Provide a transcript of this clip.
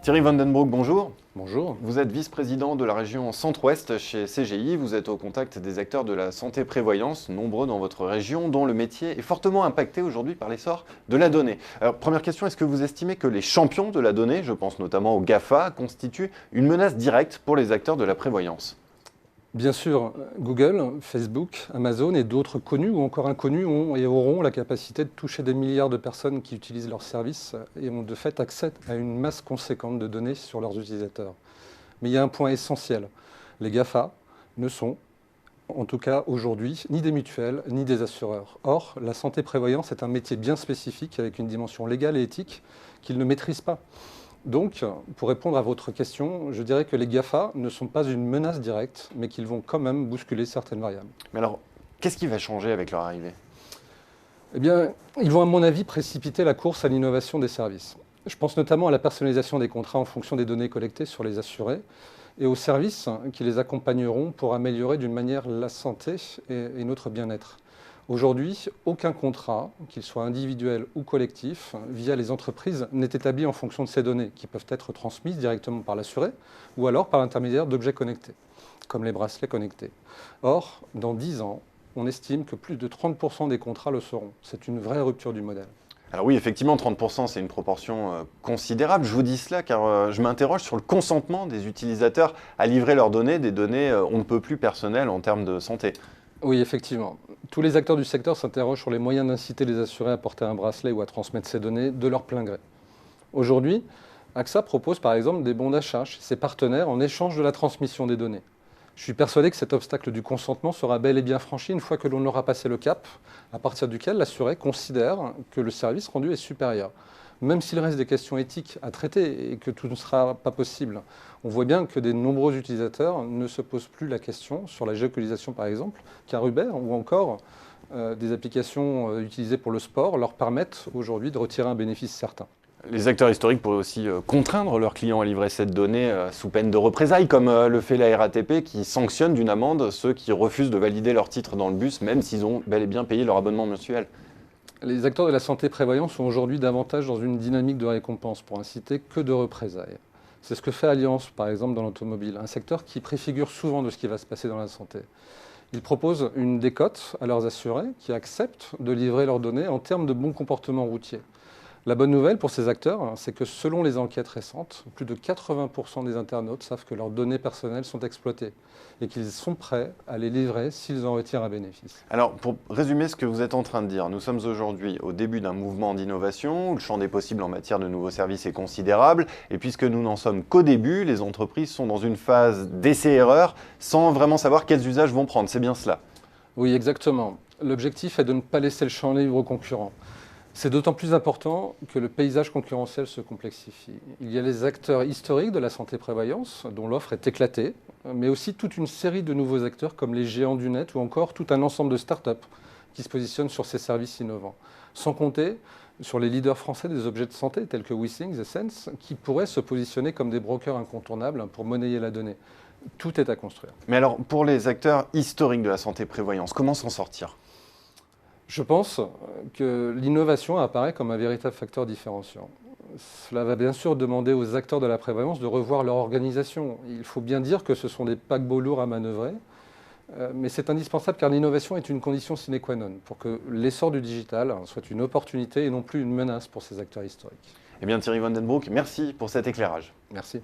Thierry Vandenbroek, bonjour. Bonjour. Vous êtes vice-président de la région Centre-Ouest chez CGI. Vous êtes au contact des acteurs de la santé-prévoyance, nombreux dans votre région, dont le métier est fortement impacté aujourd'hui par l'essor de la donnée. Alors, première question, est-ce que vous estimez que les champions de la donnée, je pense notamment aux GAFA, constituent une menace directe pour les acteurs de la prévoyance ? Bien sûr, Google, Facebook, Amazon et d'autres connus ou encore inconnus ont et auront la capacité de toucher des milliards de personnes qui utilisent leurs services et ont de fait accès à une masse conséquente de données sur leurs utilisateurs. Mais il y a un point essentiel. Les GAFA ne sont, en tout cas aujourd'hui, ni des mutuelles ni des assureurs. Or, la santé-prévoyance est un métier bien spécifique avec une dimension légale et éthique qu'ils ne maîtrisent pas. Donc, pour répondre à votre question, je dirais que les GAFA ne sont pas une menace directe, mais qu'ils vont quand même bousculer certaines variables. Mais alors, qu'est-ce qui va changer avec leur arrivée ? Eh bien, ils vont à mon avis précipiter la course à l'innovation des services. Je pense notamment à la personnalisation des contrats en fonction des données collectées sur les assurés et aux services qui les accompagneront pour améliorer d'une manière la santé et notre bien-être. Aujourd'hui, aucun contrat, qu'il soit individuel ou collectif, via les entreprises, n'est établi en fonction de ces données, qui peuvent être transmises directement par l'assuré ou alors par l'intermédiaire d'objets connectés, comme les bracelets connectés. Or, dans 10 ans, on estime que plus de 30% des contrats le seront. C'est une vraie rupture du modèle. Alors oui, effectivement, 30%, c'est une proportion considérable. Je vous dis cela car je m'interroge sur le consentement des utilisateurs à livrer leurs données, des données on ne peut plus personnelles en termes de santé. Oui, effectivement. Tous les acteurs du secteur s'interrogent sur les moyens d'inciter les assurés à porter un bracelet ou à transmettre ces données de leur plein gré. Aujourd'hui, AXA propose par exemple des bons d'achat chez ses partenaires en échange de la transmission des données. Je suis persuadé que cet obstacle du consentement sera bel et bien franchi une fois que l'on aura passé le cap, à partir duquel l'assuré considère que le service rendu est supérieur. Même s'il reste des questions éthiques à traiter et que tout ne sera pas possible, on voit bien que de nombreux utilisateurs ne se posent plus la question sur la géolocalisation par exemple, car Uber ou encore des applications utilisées pour le sport leur permettent aujourd'hui de retirer un bénéfice certain. Les acteurs historiques pourraient aussi contraindre leurs clients à livrer cette donnée sous peine de représailles, comme le fait la RATP qui sanctionne d'une amende ceux qui refusent de valider leur titre dans le bus, même s'ils ont bel et bien payé leur abonnement mensuel. Les acteurs de la santé-prévoyance sont aujourd'hui davantage dans une dynamique de récompense pour inciter que de représailles. C'est ce que fait Allianz, par exemple, dans l'automobile, un secteur qui préfigure souvent de ce qui va se passer dans la santé. Ils proposent une décote à leurs assurés qui acceptent de livrer leurs données en termes de bon comportement routier. La bonne nouvelle pour ces acteurs, c'est que selon les enquêtes récentes, plus de 80% des internautes savent que leurs données personnelles sont exploitées et qu'ils sont prêts à les livrer s'ils en retirent un bénéfice. Alors, pour résumer ce que vous êtes en train de dire, nous sommes aujourd'hui au début d'un mouvement d'innovation où le champ des possibles en matière de nouveaux services est considérable. Et puisque nous n'en sommes qu'au début, les entreprises sont dans une phase d'essai-erreur sans vraiment savoir quels usages vont prendre. C'est bien cela ? Oui, exactement. L'objectif est de ne pas laisser le champ libre aux concurrents. C'est d'autant plus important que le paysage concurrentiel se complexifie. Il y a les acteurs historiques de la santé-prévoyance, dont l'offre est éclatée, mais aussi toute une série de nouveaux acteurs comme les géants du net ou encore tout un ensemble de start-up qui se positionnent sur ces services innovants. Sans compter sur les leaders français des objets de santé tels que WeSing, The Sense, qui pourraient se positionner comme des brokers incontournables pour monnayer la donnée. Tout est à construire. Mais alors, pour les acteurs historiques de la santé-prévoyance, comment s'en sortir ? Je pense que l'innovation apparaît comme un véritable facteur différenciant. Cela va bien sûr demander aux acteurs de la prévoyance de revoir leur organisation. Il faut bien dire que ce sont des paquebots lourds à manœuvrer, mais c'est indispensable car l'innovation est une condition sine qua non pour que l'essor du digital soit une opportunité et non plus une menace pour ces acteurs historiques. Eh bien Thierry Vandenbroek, merci pour cet éclairage. Merci.